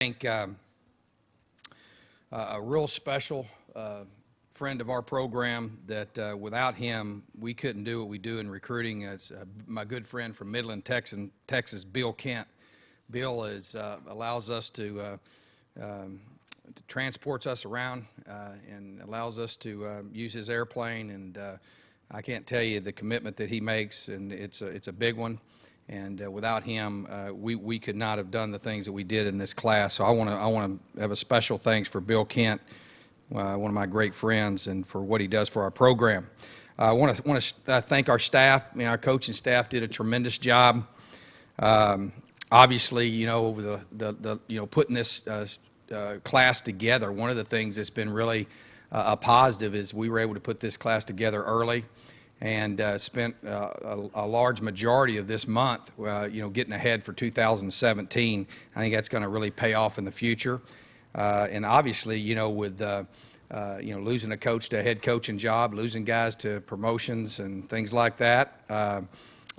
Thank a real special friend of our program that without him we couldn't do what we do in recruiting. It's my good friend from Midland, Texas, Bill Kent. Bill allows us to transports us around and allows us to use his airplane, and I can't tell you the commitment that he makes, and it's a big one. And without him, we could not have done the things that we did in this class. So I want to have a special thanks for Bill Kent, one of my great friends, and for what he does for our program. I want to thank our staff. Our coaching staff did a tremendous job. Obviously, over the putting this class together, one of the things that's been really a positive is we were able to put this class together early, and spent a large majority of this month, getting ahead for 2017. I think that's going to really pay off in the future. And obviously, with losing a coach to a head coaching job, losing guys to promotions and things like that,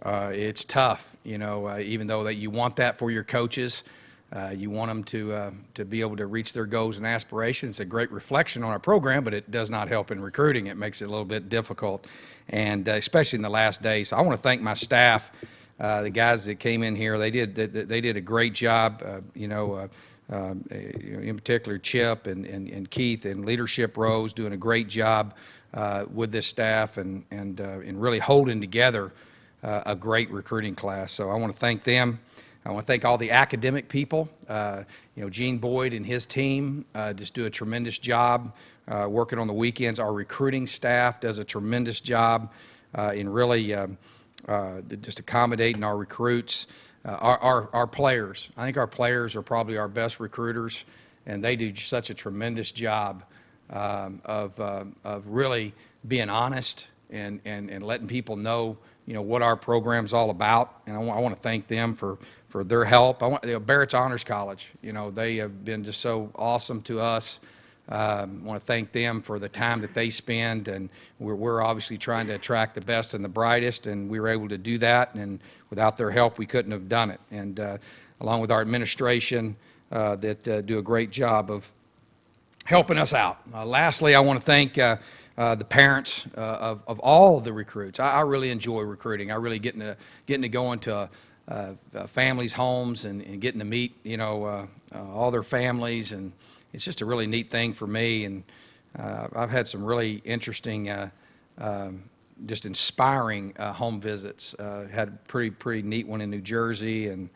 it's tough. Even though that you want that for your coaches. You want them to be able to reach their goals and aspirations. It's a great reflection on our program, but it does not help in recruiting. It makes it a little bit difficult, and especially in the last days. So I want to thank my staff, the guys that came in here. They did a great job. In particular, Chip and Keith in leadership roles doing a great job with this staff and really holding together a great recruiting class. So I want to thank them. I want to thank all the academic people. Gene Boyd and his team just do a tremendous job working on the weekends. Our recruiting staff does a tremendous job in really just accommodating our recruits. Our players, I think our players are probably our best recruiters, and they do such a tremendous job of really being honest and letting people know what our program's all about. And I want to thank them for their help. Barrett's Honors College, they have been just so awesome to us. I want to thank them for the time that they spend, and we're obviously trying to attract the best and the brightest, and we were able to do that, and without their help we couldn't have done it. And along with our administration that do a great job of helping us out. Lastly, I want to thank the parents of all the recruits. I really enjoy recruiting. I really getting to go into families' homes and getting to meet all their families, and it's just a really neat thing for me. And I've had some really interesting, just inspiring home visits. Had a pretty neat one in New Jersey, and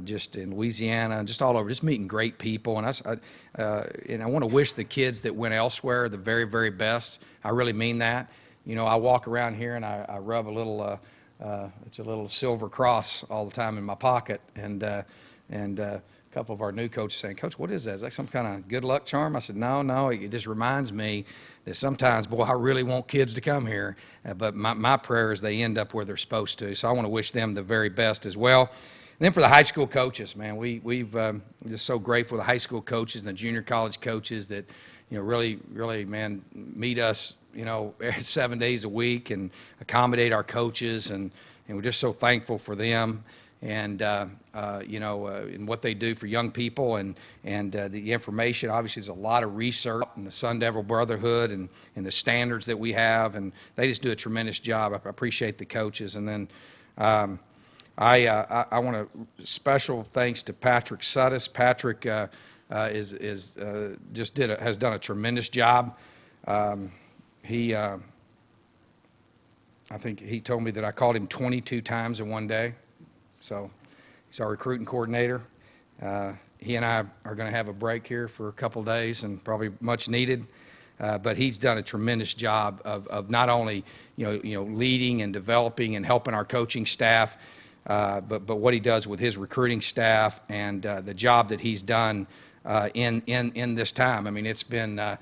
just in Louisiana, and just all over, just meeting great people. And I want to wish the kids that went elsewhere the very, very best. I really mean that. I walk around here and I rub a little, it's a little silver cross all the time in my pocket. And a couple of our new coaches saying, "Coach, what is that? Is that some kind of good luck charm?" I said, No, it just reminds me that sometimes, boy, I really want kids to come here. But my prayer is they end up where they're supposed to. So I want to wish them the very best as well. And then for the high school coaches, man, we've just so grateful for the high school coaches and the junior college coaches that, really, man, meet us, 7 days a week and accommodate our coaches, and we're just so thankful for them and and what they do for young people and the information. Obviously, there's a lot of research in the Sun Devil Brotherhood and the standards that we have, and they just do a tremendous job. I appreciate the coaches. And then I want to special thanks to Patrick Suttis. Patrick has done a tremendous job. I think he told me that I called him 22 times in one day. So he's our recruiting coordinator. He and I are going to have a break here for a couple days, and probably much needed. But he's done a tremendous job of not only leading and developing and helping our coaching staff, but what he does with his recruiting staff and the job that he's done in this time. I mean, it's been a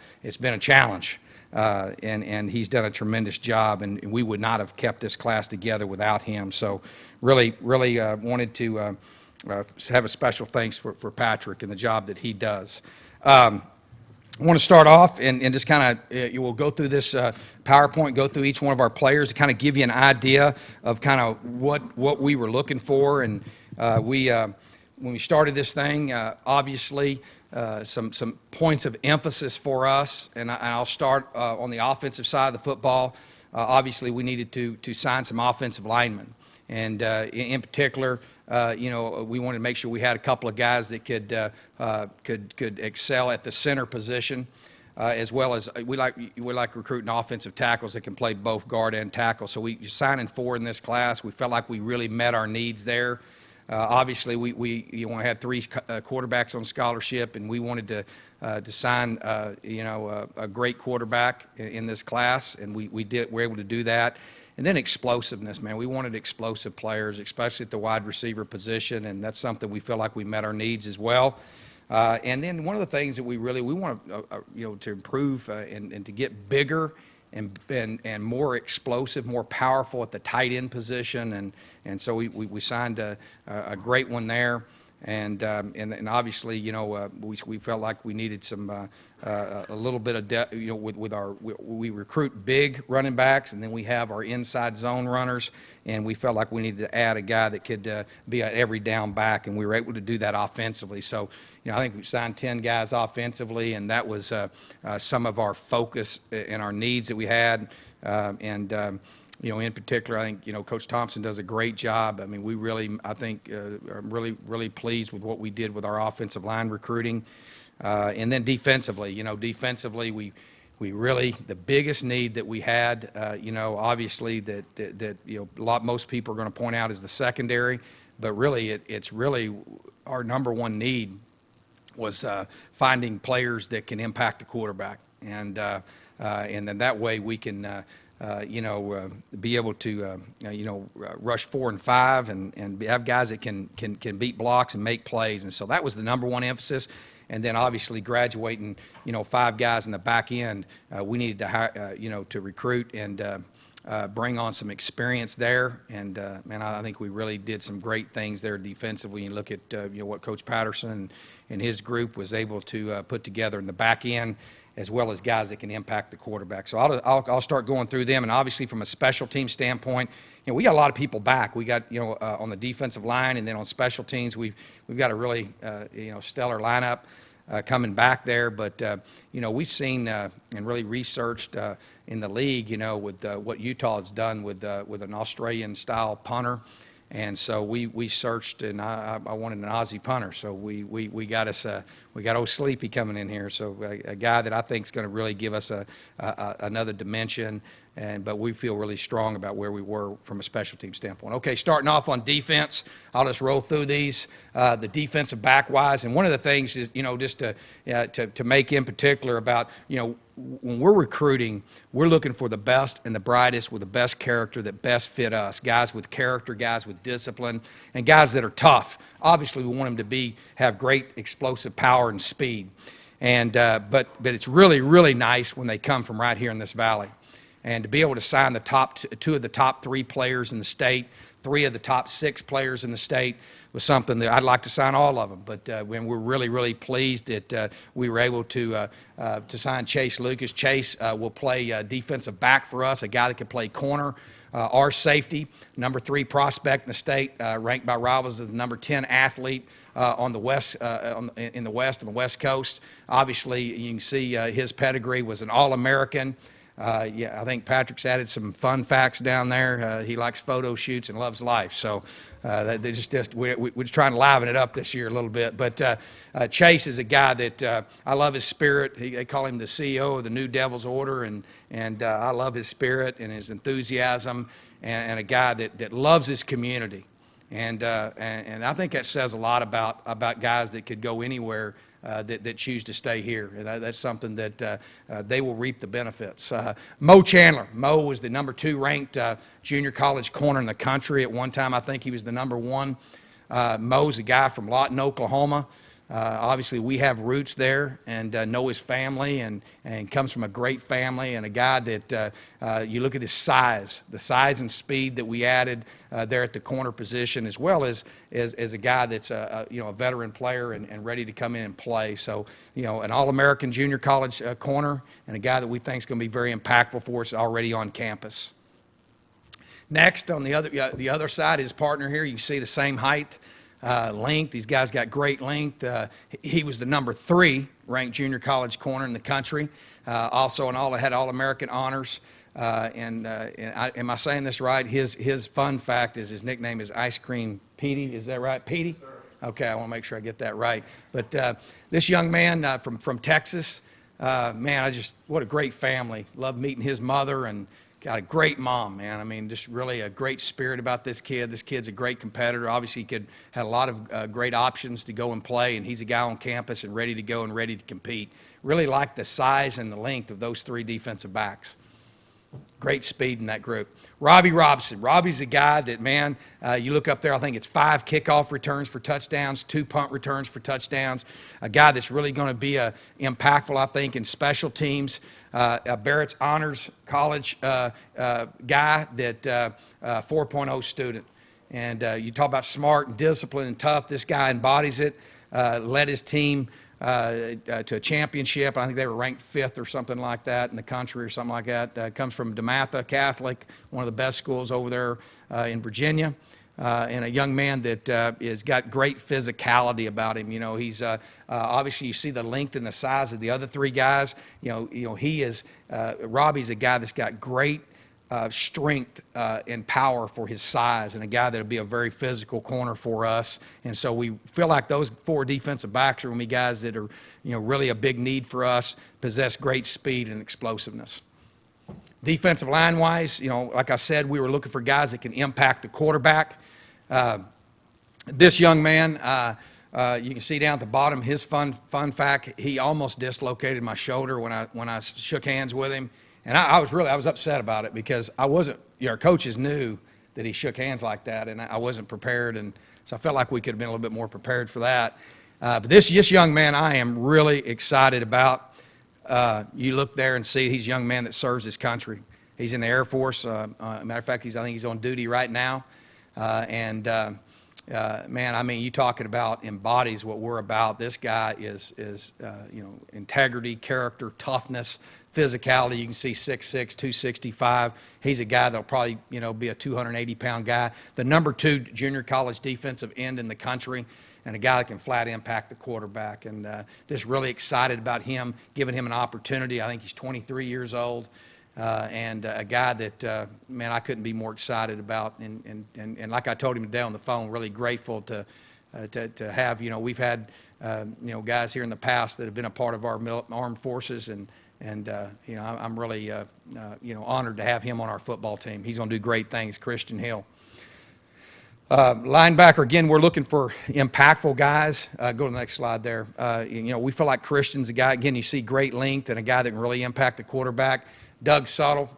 challenge, and he's done a tremendous job, and we would not have kept this class together without him. So really wanted to have a special thanks for Patrick and the job that he does. I want to start off and just kind of, we'll go through this PowerPoint, go through each one of our players to kind of give you an idea of kind of what we were looking for. And we when we started this thing, obviously some points of emphasis for us, and I'll start on the offensive side of the football. Obviously, we needed to sign some offensive linemen, and in particular, we wanted to make sure we had a couple of guys that could excel at the center position. As well as we like recruiting offensive tackles that can play both guard and tackle. So we signing 4 in this class. We felt like we really met our needs there. Obviously, we want to have 3 quarterbacks on scholarship, and we wanted to sign a great quarterback in this class, and we were able to do that. And then explosiveness, man. We wanted explosive players, especially at the wide receiver position, and that's something we feel like we met our needs as well. And then one of the things that we want to improve and to get bigger and more explosive, more powerful at the tight end position, and so we signed a great one there, and obviously we felt like we needed some a little bit of depth, we recruit big running backs, and then we have our inside zone runners, and we felt like we needed to add a guy that could be an every down back, and we were able to do that offensively. So I think we signed 10 guys offensively, and that was some of our focus and our needs that we had, in particular, I think Coach Thompson does a great job. I mean, I think I'm really pleased with what we did with our offensive line recruiting. And then defensively, we really, the biggest need that we had, obviously that most people are going to point out is the secondary, but really it's really our number one need was finding players that can impact the quarterback, and then that way we can be able to rush 4 and 5 and have guys that can beat blocks and make plays, and so that was the number one emphasis. And then obviously graduating, 5 guys in the back end, we needed to hire, to recruit and bring on some experience there. And I think we really did some great things there defensively. You look at what Coach Patterson and his group was able to put together in the back end, as well as guys that can impact the quarterback. So I'll start going through them. And obviously from a special team standpoint, we got a lot of people back. We got on the defensive line, and then on special teams, we've got a really stellar lineup coming back there. But we've seen and really researched in the league, with what Utah has done with an Australian style punter. And so we searched, and I wanted an Aussie punter. So we got old Sleepy coming in here. So a guy that I think is going to really give us another dimension. But we feel really strong about where we were from a special team standpoint. Okay, starting off on defense, I'll just roll through these. The defensive back wise, and one of the things is just to make in particular about when we're recruiting, we're looking for the best and the brightest with the best character that best fit us. Guys with character, guys with discipline, and guys that are tough. Obviously, we want them to have great explosive power and speed. And but it's really nice when they come from right here in this valley. And to be able to sign the top 2 of the top 3 players in the state, 3 of the top 6 players in the state was something that I'd like to sign all of them. But when we're really pleased that we were able to sign Chase Lucas. Chase will play defensive back for us, a guy that can play corner. Our safety, number 3 prospect in the state, ranked by Rivals as the number 10 athlete on the West, in the West, on the West Coast. Obviously, you can see his pedigree was an All-American. I think Patrick's added some fun facts down there. He likes photo shoots and loves life. So we're just trying to liven it up this year a little bit. But Chase is a guy that I love his spirit. They call him the CEO of the New Devil's Order, and I love his spirit and his enthusiasm, and a guy that loves his community. And I think that says a lot about guys that could go anywhere that choose to stay here. And that's something that they will reap the benefits. Mo Chandler. Mo was the number 2 ranked junior college corner in the country. At one time, I think he was the number 1. Mo's a guy from Lawton, Oklahoma. Obviously, we have roots there and know his family and comes from a great family, and a guy that you look at his size, the size and speed that we added there at the corner position, as well as a guy that's a veteran player and ready to come in and play. So, an All-American junior college corner, and a guy that we think is going to be very impactful for us already on campus. Next, on the other side, his partner here, you can see the same height. length. These guys got great length. He was the number 3 ranked junior college corner in the country. Also, had All-American honors. Am I saying this right? His fun fact is his nickname is Ice Cream Petey. Is that right, Petey? Okay, I want to make sure I get that right. But this young man from Texas, man, what a great family. Love meeting his mother, and got a great mom, man. I mean, just really a great spirit about this kid. This kid's a great competitor. Obviously, he had a lot of great options to go and play, and he's a guy on campus and ready to go and ready to compete. Really like the size and the length of those 3 defensive backs. Great speed in that group. Robbie Robson. Robbie's a guy that, man, you look up there, I think it's 5 kickoff returns for touchdowns, 2 punt returns for touchdowns. A guy that's really going to be impactful, I think, in special teams. A Barrett's Honors College guy that 4.0 student. And you talk about smart and disciplined and tough. This guy embodies it, led his team to a championship. I think they were ranked 5th or something like that in the country or something like that. Comes from DeMatha Catholic, one of the best schools over there in Virginia. And a young man that has got great physicality about him. You know, he's obviously, you see the length and the size of the other 3 guys. Robbie's a guy that's got great strength and power for his size, and a guy that'll be a very physical corner for us. And so we feel like those 4 defensive backs are going to be guys that are, really a big need for us, possess great speed and explosiveness. Defensive line-wise, like I said, we were looking for guys that can impact the quarterback. This young man, you can see down at the bottom, his fun fact, he almost dislocated my shoulder when I shook hands with him. And I was upset about it because I wasn't, our coaches knew that he shook hands like that, and I wasn't prepared. And so I felt like we could have been a little bit more prepared for that. But this young man I am really excited about. You look there and see he's a young man that serves his country. He's in the Air Force. Matter of fact, I think he's on duty right now. Man, I mean, you talking about embodies what we're about. This guy is integrity, character, toughness, physicality. You can see 6'6", 265. He's a guy that'll probably, be a 280-pound guy. The number 2 junior college defensive end in the country, and a guy that can flat impact the quarterback. And just really excited about him, giving him an opportunity. I think he's 23 years old. And a guy that, man, I couldn't be more excited about. And like I told him today on the phone, really grateful to have, we've had, guys here in the past that have been a part of our armed forces. And I'm really, honored to have him on our football team. He's going to do great things, Christian Hill. Linebacker, again, we're looking for impactful guys. Go to the next slide there. We feel like Christian's a guy, again, you see great length and a guy that can really impact the quarterback. Doug Suttle.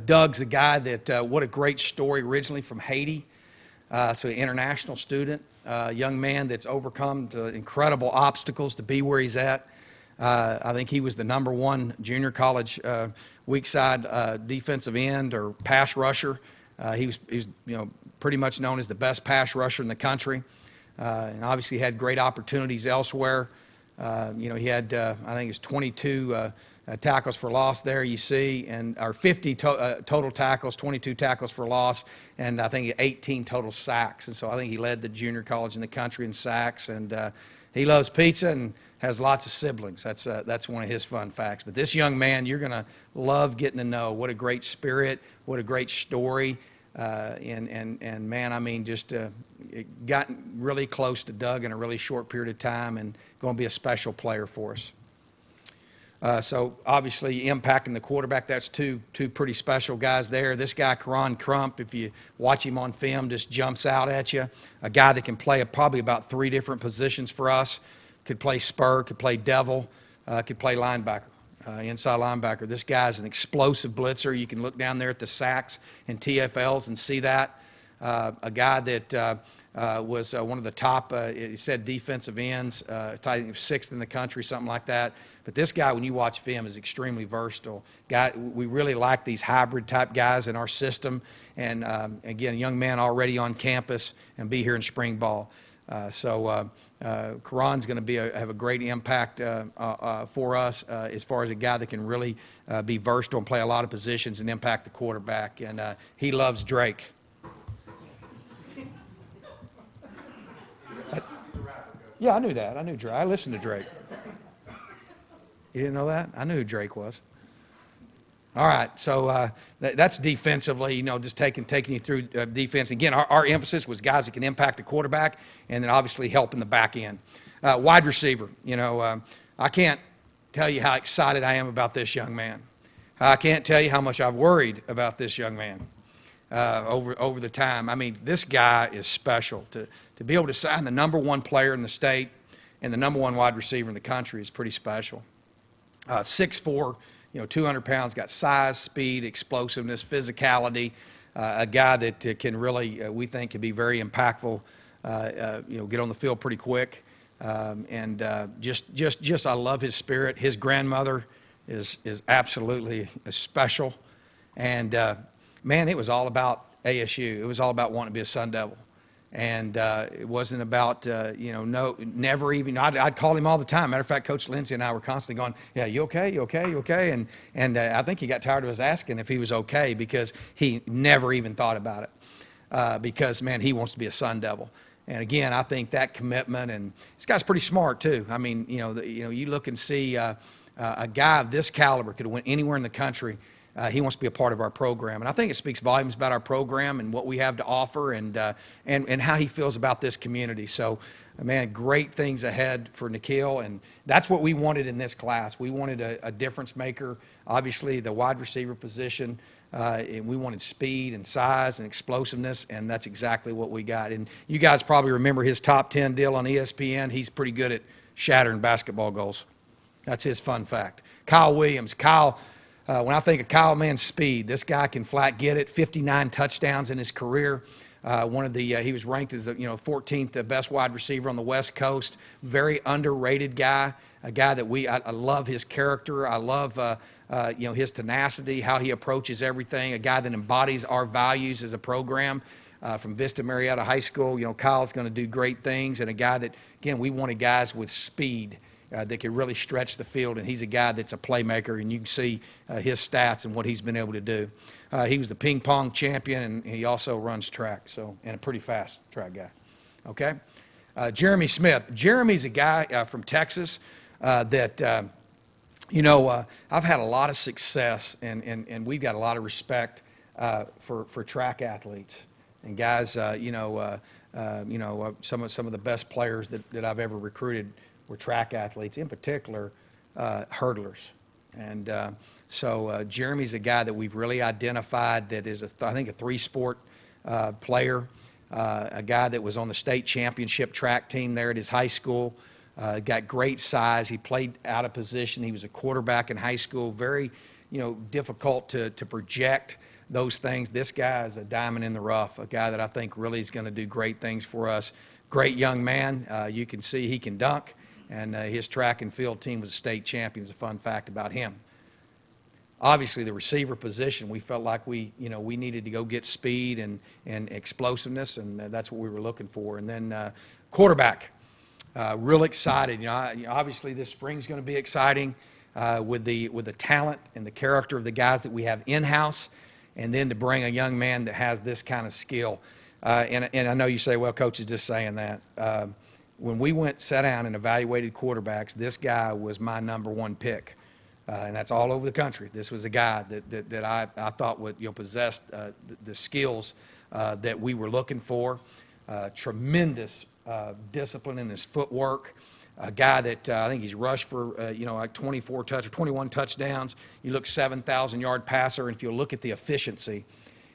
Doug's a guy that, what a great story, originally from Haiti. So an international student, young man that's overcome incredible obstacles to be where he's at. I think he was the number 1 junior college weak side defensive end or pass rusher. He was pretty much known as the best pass rusher in the country, and obviously had great opportunities elsewhere. He had, I think it was 22 tackles for loss there, you see, or 50 total tackles, 22 tackles for loss, and I think 18 total sacks. And so I think he led the junior college in the country in sacks. And he loves pizza and has lots of siblings. That's one of his fun facts. But this young man, you're going to love getting to know. What a great spirit, what a great story. And man, I mean, just gotten really close to Doug in a really short period of time, and going to be a special player for us. So obviously impacting the quarterback, that's two pretty special guys there. This guy, Karan Crump, if you watch him on film, just jumps out at you. A guy that can play probably about 3 different positions for us. Could play spur, could play devil, could play linebacker, inside linebacker. This guy's an explosive blitzer. You can look down there at the sacks and TFLs and see that. A guy that was one of the top, he said defensive ends, I think he was 6th in the country, something like that. But this guy, when you watch film, is extremely versatile. Guy, we really like these hybrid type guys in our system. And again, a young man already on campus and be here in spring ball. Karan's going to have a great impact for us as far as a guy that can really be versatile and play a lot of positions and impact the quarterback. And he loves Drake. Yeah, I knew that. I knew Drake. I listened to Drake. You didn't know that? I knew who Drake was. All right, so that's defensively, just taking you through defense. Again, our emphasis was guys that can impact the quarterback and then obviously help in the back end. Wide receiver, I can't tell you how excited I am about this young man. I can't tell you how much I've worried about this young man over the time. I mean, this guy is special. To be able to sign the #1 player in the state and the #1 wide receiver in the country is pretty special. 6'4", 200 pounds, got size, speed, explosiveness, physicality, a guy that can really, we think, can be very impactful, get on the field pretty quick. Just I love his spirit. His grandmother is absolutely special. And, man, it was all about ASU. It was all about wanting to be a Sun Devil. And it wasn't about, never even, I'd call him all the time. Matter of fact, Coach Lindsay and I were constantly going, yeah, you okay, you okay, you okay? And I think he got tired of us asking if he was okay because he never even thought about it because, man, he wants to be a Sun Devil. And, again, I think that commitment, and this guy's pretty smart, too. I mean, you look and see a guy of this caliber could have went anywhere in the country. He wants to be a part of our program. And I think it speaks volumes about our program and what we have to offer and how he feels about this community. So, man, great things ahead for Nikhil. And that's what we wanted in this class. We wanted a difference maker, obviously the wide receiver position. And we wanted speed and size and explosiveness, and that's exactly what we got. And you guys probably remember his top 10 deal on ESPN. He's pretty good at shattering basketball goals. That's his fun fact. Kyle Williams. When I think of Kyle, man, speed, this guy can flat get it. 59 touchdowns in his career. He was ranked as the 14th best wide receiver on the West Coast. Very underrated guy. A guy that I love his character. I love his tenacity, how he approaches everything. A guy that embodies our values as a program. From Vista Marietta High School, Kyle's going to do great things, and a guy that, again, we wanted guys with speed. That can really stretch the field, and he's a guy that's a playmaker, and you can see his stats and what he's been able to do. He was the ping pong champion, and he also runs track, and a pretty fast track guy. Okay? Jeremy Smith. Jeremy's a guy from Texas that, I've had a lot of success, and we've got a lot of respect for track athletes and guys. Some of the best players that I've ever recruited were track athletes, in particular hurdlers. And so Jeremy's a guy that we've really identified that is, I think, a three-sport player, a guy that was on the state championship track team there at his high school, got great size. He played out of position. He was a quarterback in high school, very, difficult to project those things. This guy is a diamond in the rough, a guy that I think really is going to do great things for us. Great young man. You can see he can dunk. And his track and field team was a state champion. It's a fun fact about him. Obviously, the receiver position, we felt like we needed to go get speed and explosiveness, and that's what we were looking for. And then quarterback, real excited. Obviously, this spring's going to be exciting with the talent and the character of the guys that we have in-house, and then to bring a young man that has this kind of skill. And I know you say, well, Coach is just saying that. When we sat down and evaluated quarterbacks, this guy was my #1 pick, and that's all over the country. This was a guy that I thought would possess the skills that we were looking for. Tremendous discipline in his footwork. A guy that I think he's rushed for like 21 touchdowns. You look 7,000-yard passer, and if you look at the efficiency.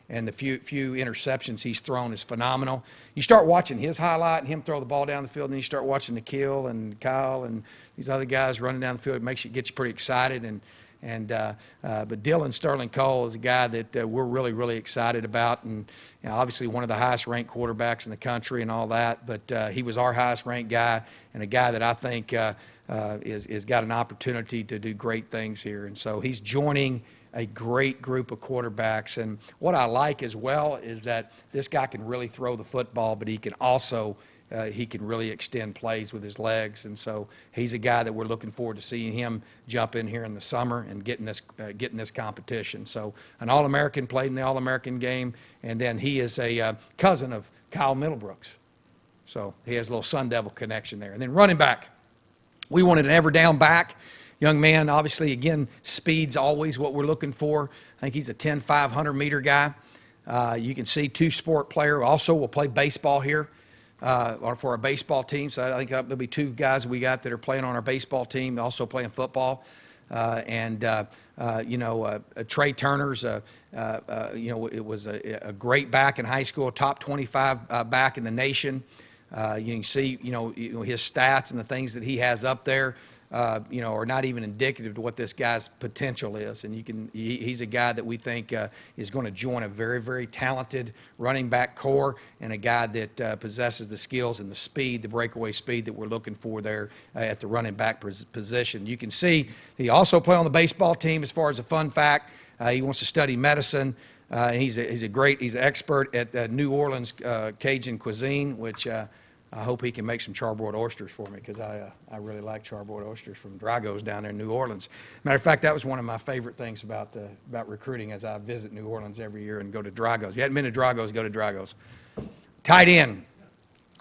And the few interceptions he's thrown is phenomenal. You start watching his highlight and him throw the ball down the field, and then you start watching Nikhil and Kyle and these other guys running down the field. It gets you pretty excited. But Dylan Sterling Cole is a guy that we're really, really excited about, and obviously one of the highest-ranked quarterbacks in the country and all that. But he was our highest-ranked guy, and a guy that I think is got an opportunity to do great things here. And so he's joining a great group of quarterbacks. And what I like as well is that this guy can really throw the football, but he can also he can really extend plays with his legs. And so he's a guy that we're looking forward to seeing him jump in here in the summer and getting this competition. So an All-American, played in the All-American game, and then he is a cousin of Kyle Middlebrooks. So he has a little Sun Devil connection there. And then running back, we wanted an ever down back. Young man, obviously, again, speed's always what we're looking for. I think he's a 10-5 100-meter guy. You can see two-sport player. Also will play baseball here for our baseball team. So I think there'll be two guys we got that are playing on our baseball team, also playing football. Trey Turner's, it was a great back in high school, top 25 back in the nation. You can see, his stats and the things that he has up there, are not even indicative to what this guy's potential is. And he's a guy that we think is going to join a very, very talented running back core, and a guy that possesses the skills and the speed, the breakaway speed that we're looking for there at the running back position. You can see he also played on the baseball team. As far as a fun fact, he wants to study medicine. He's an expert at New Orleans Cajun cuisine, which I hope he can make some charboiled oysters for me, because I really like charboiled oysters from Drago's down there in New Orleans. Matter of fact, that was one of my favorite things about recruiting, as I visit New Orleans every year and go to Drago's. If you hadn't been to Drago's, go to Drago's. Tight end.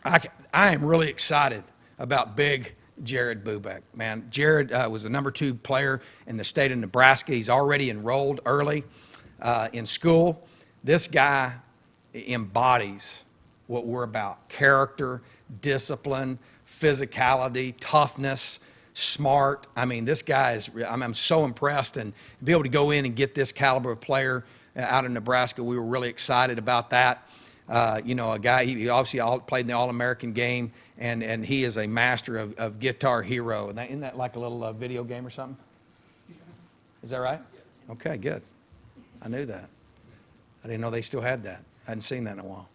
I am really excited about big Jared Bubeck. Man, Jared was the number 2 player in the state of Nebraska. He's already enrolled early in school. This guy embodies what we're about: character, discipline, physicality, toughness, smart. I mean, this guy is, I'm so impressed, and to be able to go in and get this caliber of player out of Nebraska, we were really excited about that. A guy, he obviously played in the All-American game, and he is a master of Guitar Hero. And isn't that like a little video game or something? Is that right? Okay, good. I knew that. I didn't know they still had that. I hadn't seen that in a while.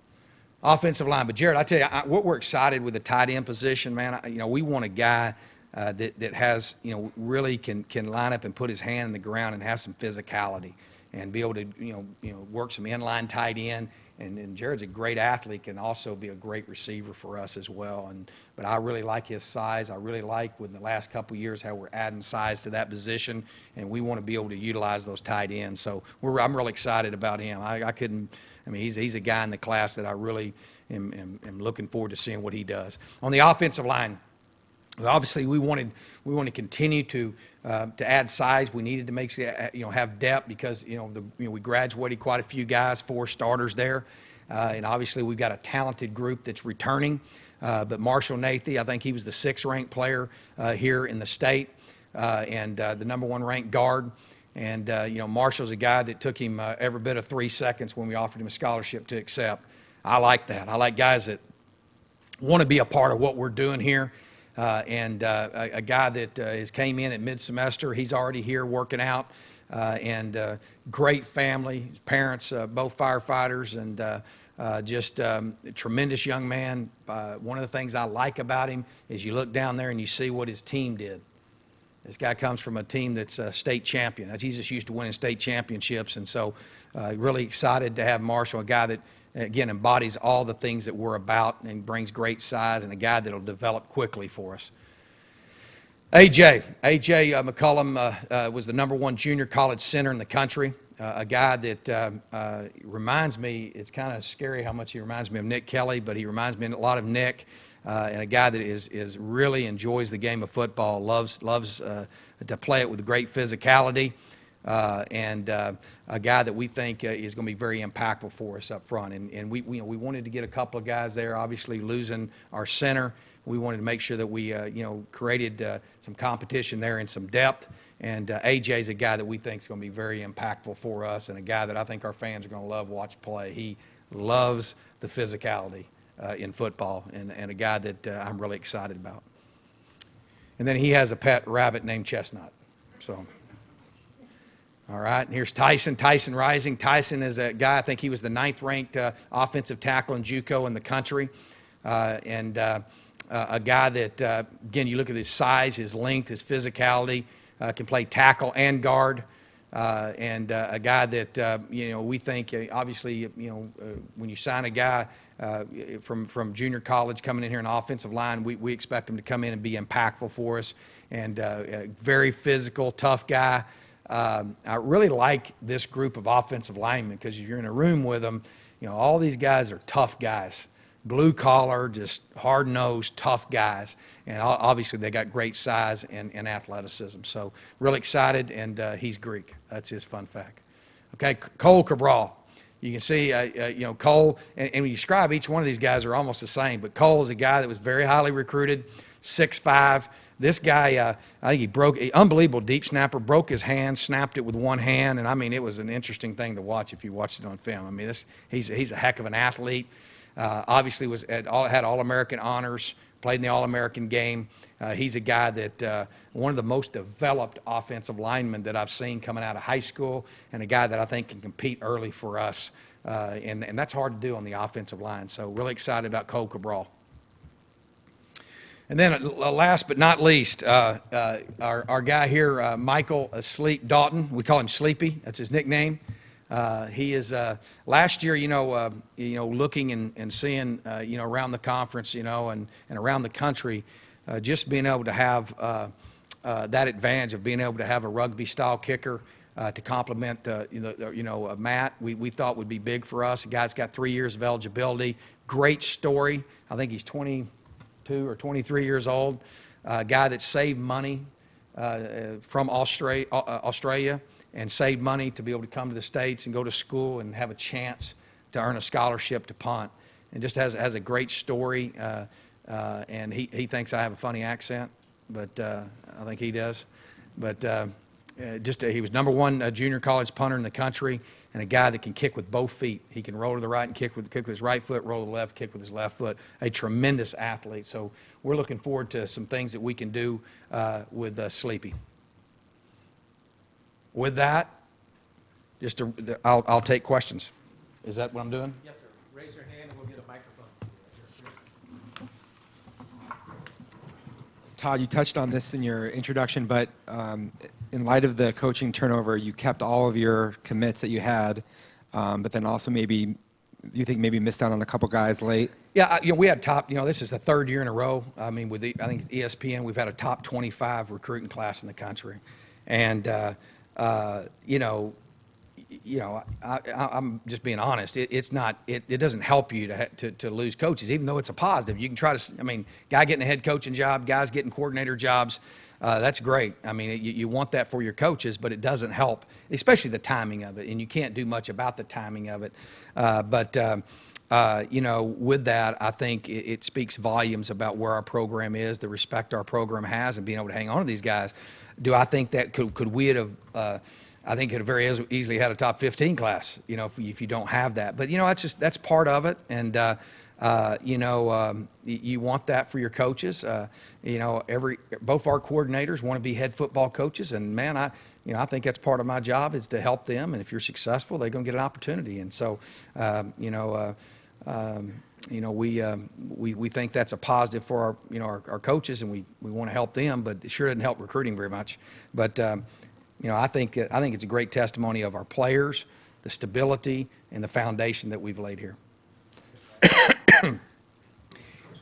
Offensive line. But, Jared, I tell you, what we're excited with the tight end position, man, we want a guy that has, really can line up and put his hand in the ground and have some physicality and be able to, work some inline tight end. And Jared's a great athlete, can also be a great receiver for us as well. But I really like his size. I really like, with the last couple of years, how we're adding size to that position, and we want to be able to utilize those tight ends. So I'm really excited about him. He's a guy in the class that I really am looking forward to seeing what he does. On the offensive line, obviously we want to continue to add size. We needed to make have depth, because we graduated quite a few guys, 4 starters there, and obviously we've got a talented group that's returning. But Marshall Nathy, I think he was the 6th ranked player here in the state, and the number 1 ranked guard. And, Marshall's a guy that took him every bit of 3 seconds when we offered him a scholarship to accept. I like that. I like guys that want to be a part of what we're doing here. A guy that has came in at mid-semester, he's already here working out. Great family, his parents, both firefighters, and just a tremendous young man. One of the things I like about him is you look down there and you see what his team did. This guy comes from a team that's a state champion. He's just used to winning state championships. And so really excited to have Marshall, a guy that, again, embodies all the things that we're about and brings great size, and a guy that will develop quickly for us. A.J. McCullum was the number 1 junior college center in the country. A guy that reminds me, it's kind of scary how much he reminds me of Nick Kelly, but he reminds me a lot of Nick. And a guy that is really enjoys the game of football, loves to play it with great physicality, and a guy that we think is going to be very impactful for us up front. And we wanted to get a couple of guys there. Obviously, losing our center, we wanted to make sure that we created some competition there and some depth. And AJ is a guy that we think is going to be very impactful for us, and a guy that I think our fans are going to love watch play. He loves the physicality in football, and a guy that I'm really excited about. And then he has a pet rabbit named Chestnut. So, all right, and here's Tyson Rising. Tyson is a guy, I think he was the 9th ranked offensive tackle in JUCO in the country, and a guy that, again, you look at his size, his length, his physicality, can play tackle and guard. And a guy that we think obviously when you sign a guy from junior college coming in here in offensive line, we expect him to come in and be impactful for us, and a very physical, tough guy. I really like this group of offensive linemen, because if you're in a room with them, all these guys are tough guys. blue collar, just hard nosed, tough guys, and obviously they got great size and athleticism. So really excited, and he's Greek. That's his fun fact. Okay, Cole Cabral. You can see, Cole, and when you describe each one of these guys are almost the same, but Cole is a guy that was very highly recruited, 6'5". This guy, I think he broke, unbelievable deep snapper, broke his hand, snapped it with one hand, and I mean, it was an interesting thing to watch if you watched it on film. I mean, he's a heck of an athlete. Obviously had All-American honors, played in the All-American game. He's a guy that one of the most developed offensive linemen that I've seen coming out of high school, and a guy that I think can compete early for us, and that's hard to do on the offensive line. So really excited about Cole Cabral. And then last but not least, our guy here, Michael Dalton. We call him Sleepy. That's his nickname. He is last year, looking and seeing, around the conference, and around the country, just being able to have that advantage of being able to have a rugby-style kicker to complement, Matt. We thought would be big for us. The guy's got 3 years of eligibility. Great story. I think he's 22 or 23 years old. A guy that saved money from Australia. And saved money to be able to come to the States and go to school and have a chance to earn a scholarship to punt. And just has a great story. And he thinks I have a funny accent, but I think he does. But he was #1 junior college punter in the country, and a guy that can kick with both feet. He can roll to the right and kick with his right foot, roll to the left, kick with his left foot. A tremendous athlete. So we're looking forward to some things that we can do with Sleepy. With that, I'll take questions. Is that what I'm doing? Yes, sir. Raise your hand and we'll get a microphone. Todd, you touched on this in your introduction, but in light of the coaching turnover, you kept all of your commits that you had, but then also maybe missed out on a couple guys late. Yeah, we had top. This is the third year in a row. I mean, I think ESPN, we've had a top 25 recruiting class in the country, and I'm just being honest. It doesn't help you to lose coaches, even though it's a positive. You can try to. I mean, guy getting a head coaching job, guys getting coordinator jobs. That's great. I mean, you want that for your coaches, but it doesn't help, especially the timing of it. And you can't do much about the timing of it. With that, I think it speaks volumes about where our program is, the respect our program has, and being able to hang on to these guys. Do I think that could we have? I think it could have very easily had a top 15 class. If you don't have that, but that's part of it, and you want that for your coaches. Both our coordinators want to be head football coaches, and man, I think that's part of my job is to help them. And if you're successful, they're going to get an opportunity. And so, we think that's a positive for our coaches, and we want to help them, but it sure doesn't help recruiting very much. But I think it's a great testimony of our players, the stability, and the foundation that we've laid here.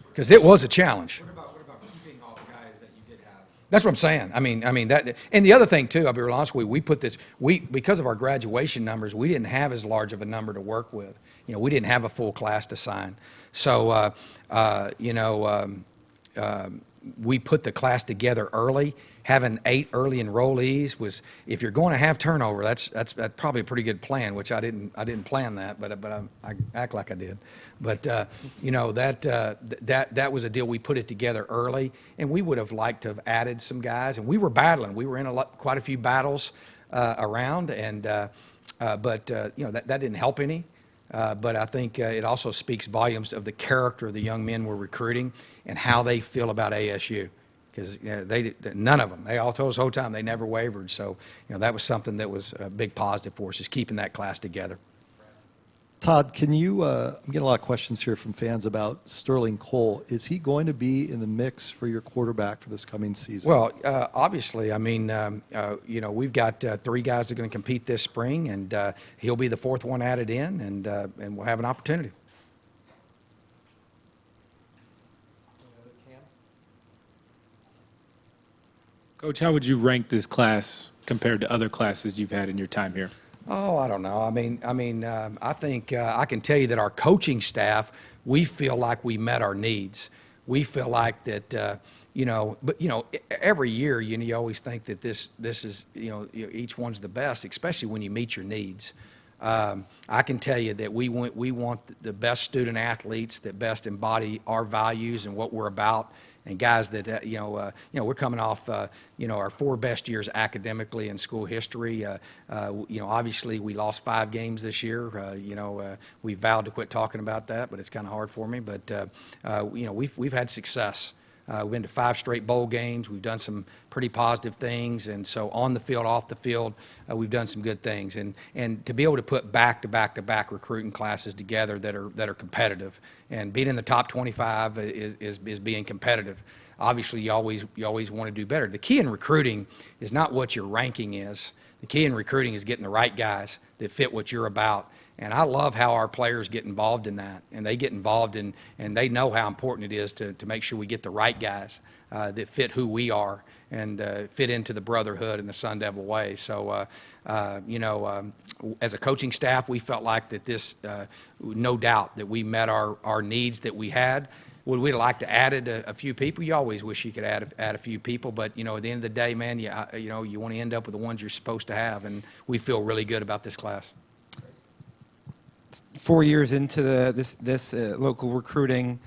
Because it was a challenge. What about keeping all the guys that you did have? That's what I'm saying. I mean that, and the other thing too, I'll be real honest with you, we put this, because of our graduation numbers, we didn't have as large of a number to work with. We didn't have a full class to sign. So, we put the class together early. Having 8 early enrollees was, if you're going to have turnover, that's probably a pretty good plan. Which I didn't plan that, but I act like I did. But that was a deal. We put it together early, and we would have liked to have added some guys. And we were battling. We were in quite a few battles around, and that didn't help any. But I think it also speaks volumes of the character of the young men we're recruiting and how they feel about ASU. Because none of them, they all told us the whole time they never wavered. So that was something that was a big positive for us, is keeping that class together. Todd, can you, I'm getting a lot of questions here from fans about Sterling Cole. Is he going to be in the mix for your quarterback for this coming season? Well, obviously, I mean, we've got 3 guys that are going to compete this spring, and he'll be the 4th one added in, and we'll have an opportunity. Coach, how would you rank this class compared to other classes you've had in your time here? Oh, I don't know. I think I can tell you that our coaching staff, we feel like we met our needs. We feel like that, but every year, you always think that this is, each one's the best, especially when you meet your needs. I can tell you that we want the best student athletes that best embody our values and what we're about, and guys that we're coming off our 4 best years academically in school history. Obviously we lost 5 games this year. We vowed to quit talking about that, but it's kind of hard for me. But we've had success. We've been to 5 straight bowl games. We've done some pretty positive things, and so on the field, off the field, we've done some good things. And to be able to put back-to-back recruiting classes together that are competitive, and being in the top 25 is being competitive. Obviously, you always want to do better. The key in recruiting is not what your ranking is. The key in recruiting is getting the right guys that fit what you're about. And I love how our players get involved in that, and they get involved in, and they know how important it is to make sure we get the right guys that fit who we are and fit into the brotherhood and the Sun Devil way. So, as a coaching staff, we felt like that this, no doubt, that we met our needs that we had. Would we like to add a few people? You always wish you could add a few people, but at the end of the day, man, you want to end up with the ones you're supposed to have, and we feel really good about this class. 4 years into this local recruiting,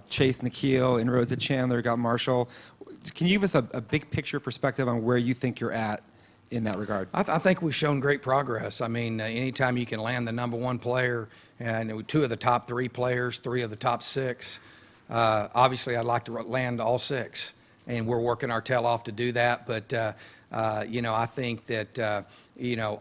Chase Nikhil, inroads at Chandler, got Marshall. Can you give us a big picture perspective on where you think you're at in that regard? I think we've shown great progress. I mean, anytime you can land the number 1 player, and 2 of the top 3 players, 3 of the top 6, obviously I'd like to land all 6, and we're working our tail off to do that. But I think that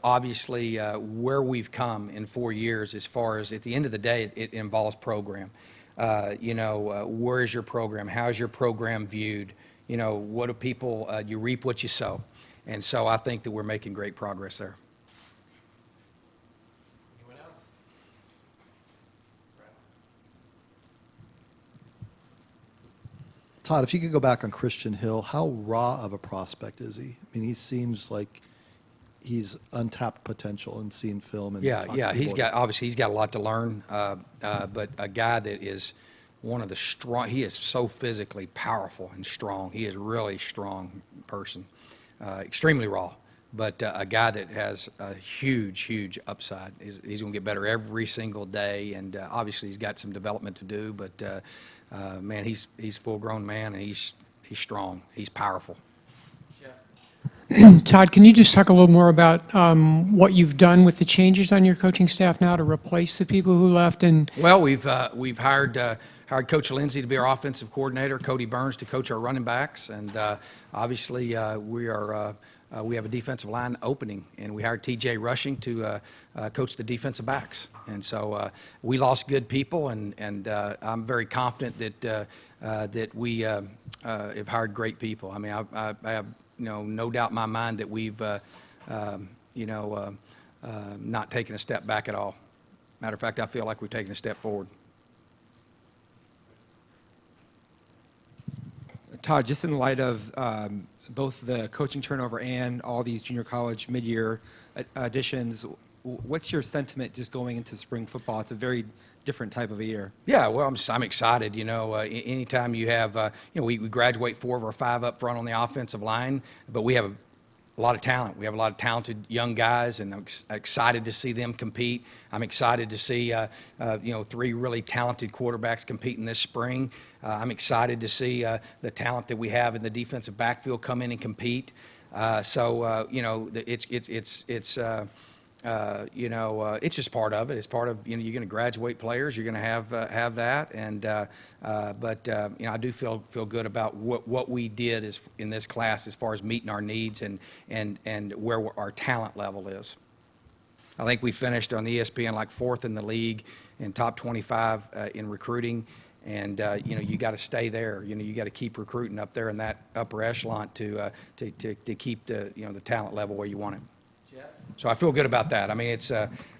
obviously where we've come in 4 years, as far as at the end of the day, it involves program. Where is your program? How is your program viewed? What do people? You reap what you sow, and so I think that we're making great progress there. Anyone else? Todd, if you could go back on Christian Hill, how raw of a prospect is he? I mean, he seems like he's untapped potential and seeing film. And talking to people. He's got a lot to learn, but a guy that is one of the strong. He is so physically powerful and strong. He is a really strong person, extremely raw, but a guy that has a huge upside. He's going to get better every single day, and obviously he's got some development to do. But man, he's a full-grown man, and he's strong. He's powerful. Todd, can you just talk a little more about what you've done with the changes on your coaching staff now to replace the people who left? And well, we've hired Coach Lindsay to be our offensive coordinator, Cody Burns to coach our running backs, and obviously we have a defensive line opening, and we hired T.J. Rushing to coach the defensive backs. And so we lost good people, and I'm very confident that we have hired great people. I mean, I have no doubt in my mind that we've not taken a step back at all. Matter of fact, I feel like we've taken a step forward. Todd, just in light of both the coaching turnover and all these junior college mid-year additions, what's your sentiment just going into spring football? It's a very different type of a year. Yeah, well, I'm excited. Anytime you have, we graduate 4 of our 5 up front on the offensive line, but we have a lot of talent. We have a lot of talented young guys, and I'm excited to see them compete. I'm excited to see, 3 really talented quarterbacks competing this spring. I'm excited to see the talent that we have in the defensive backfield come in and compete. It's just part of it. It's part of, you're going to graduate players. You're going to have that, and I do feel good about what we did in this class as far as meeting our needs and where our talent level is. I think we finished on ESPN like 4th in the league in top 25 in recruiting, and you got to stay there. You got to keep recruiting up there in that upper echelon to keep the talent level where you want it. So I feel good about that. I mean,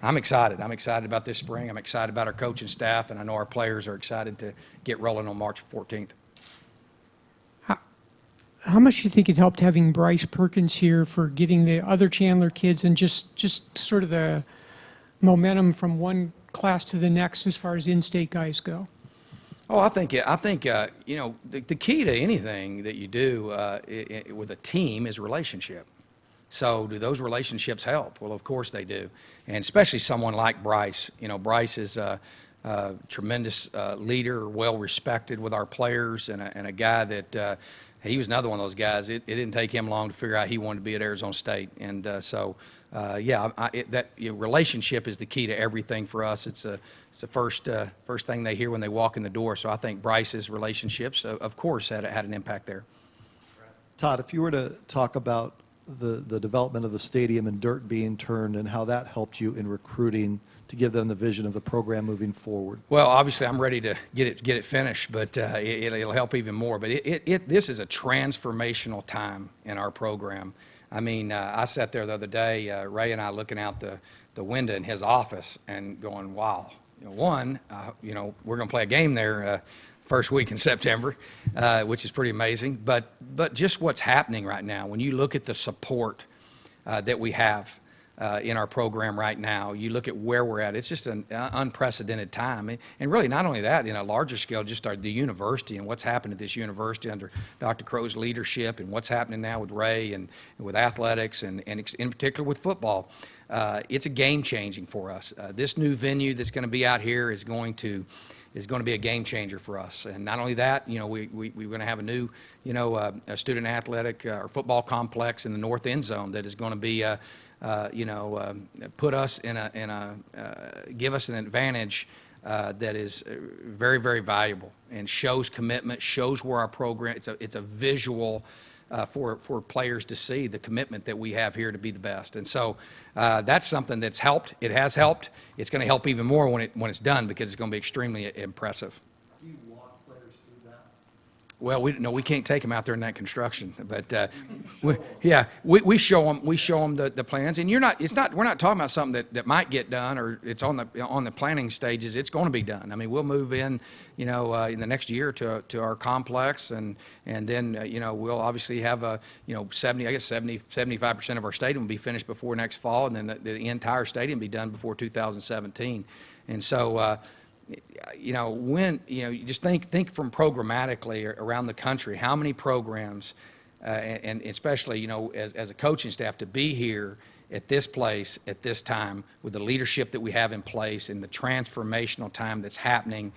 I'm excited. I'm excited about this spring. I'm excited about our coaching staff, and I know our players are excited to get rolling on March 14th. how much do you think it helped having Bryce Perkins here for getting the other Chandler kids and just sort of the momentum from one class to the next as far as in-state guys go? Oh, I think you know, the key to anything that you do with a team is relationship. So do those relationships help? Well, of course they do, and especially someone like Bryce. You know, Bryce is a tremendous leader, well respected with our players, and a guy that he was another one of those guys. It didn't take him long to figure out he wanted to be at Arizona State, and relationship is the key to everything for us. It's the first thing they hear when they walk in the door. So I think Bryce's relationships, of course, had an impact there. Todd, if you were to talk about the development of the stadium and dirt being turned and how that helped you in recruiting to give them the vision of the program moving forward. Well, obviously, I'm ready to get it finished, but it'll help even more. But this is a transformational time in our program. I mean, I sat there the other day, Ray and I looking out the window in his office and going, wow. You know, we're going to play a game there first week in September, which is pretty amazing. But just what's happening right now, when you look at the support that we have in our program right now, you look at where we're at, it's just an unprecedented time. And really, not only that, in a larger scale, just the university and what's happened at this university under Dr. Crow's leadership and what's happening now with Ray and with athletics and in particular with football. It's a game changing for us. This new venue that's going to be out here is going to be a game changer for us. And not only that, you know, we're going to have a new, you know, a student athletic or football complex in the north end zone that is going to be, put us give us an advantage that is very, very valuable and shows commitment, shows where our program. It's a visual. For players to see the commitment that we have here to be the best. And so that's something that's helped. It has helped. It's going to help even more when it's done because it's going to be extremely impressive. Do you walk players through that? Well, we can't take them out there in that construction, but we show them the plans, and we're not talking about something that might get done or it's on the planning stages. It's going to be done. I mean, we'll move in, you know, in the next year to our complex, and then you know, we'll obviously have 75% of our stadium will be finished before next fall, and then the entire stadium will be done before 2017, and so. You know, when you just think from programmatically around the country, how many programs, and especially as a coaching staff to be here at this place at this time with the leadership that we have in place and the transformational time that's happening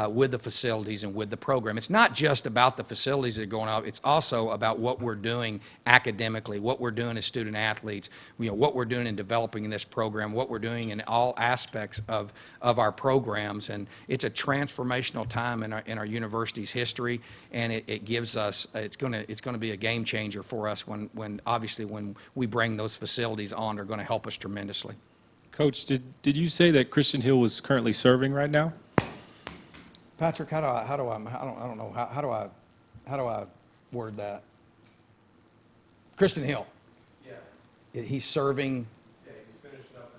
with the facilities and with the program. It's not just about the facilities that are going up. It's also about what we're doing academically, what we're doing as student athletes, what we're doing in developing in this program, what we're doing in all aspects of our programs. And it's a transformational time in our university's history, and it gives us, it's going to be a game changer for us when obviously when we bring those facilities on, they're going to help us tremendously. Coach, did you say that Christian Hill was currently serving right now? Patrick, how do I word that? Christian Hill. Yeah. He's serving. Yeah, he's finished up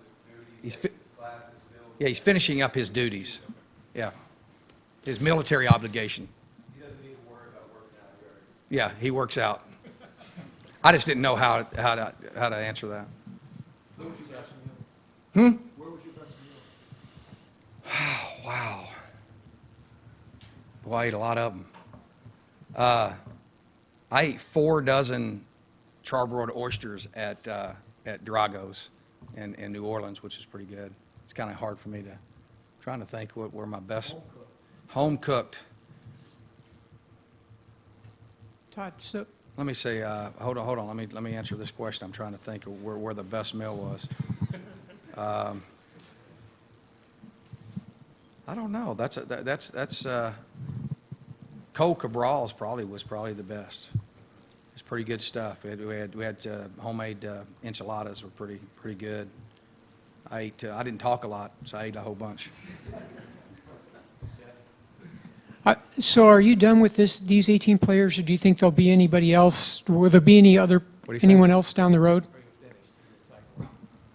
his He's duties. Classes still. Yeah, he's finishing up his duties. Yeah. His military obligation. He doesn't need to worry about working out here. Yeah, he works out. I just didn't know how to answer that. Where was your best meal? Where was your best meal? Oh, wow. Well, I ate a lot of them. I ate 4 dozen charbroiled oysters at Drago's in New Orleans, which is pretty good. It's kind of hard for me trying to think where my best home cooked. Todd, so Let me say, hold on. Let me answer this question. I'm trying to think of where the best meal was. I don't know. That's Cole Cabral's was probably the best. It's pretty good stuff. We had homemade enchiladas were pretty good. I didn't talk a lot, so I ate a whole bunch. so are you done with these 18 players, or do you think there'll be anybody else? Will there be anyone else down the road?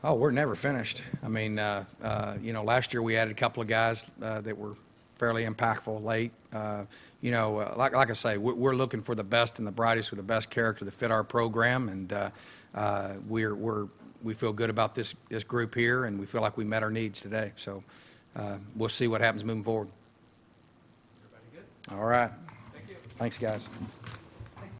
Oh, we're never finished. I mean, last year we added a couple of guys that were fairly impactful late. Like I say, we're looking for the best and the brightest with the best character that fit our program, and we feel good about this group here, and we feel like we met our needs today. So we'll see what happens moving forward. Everybody good? All right. Thank you. Thanks, guys.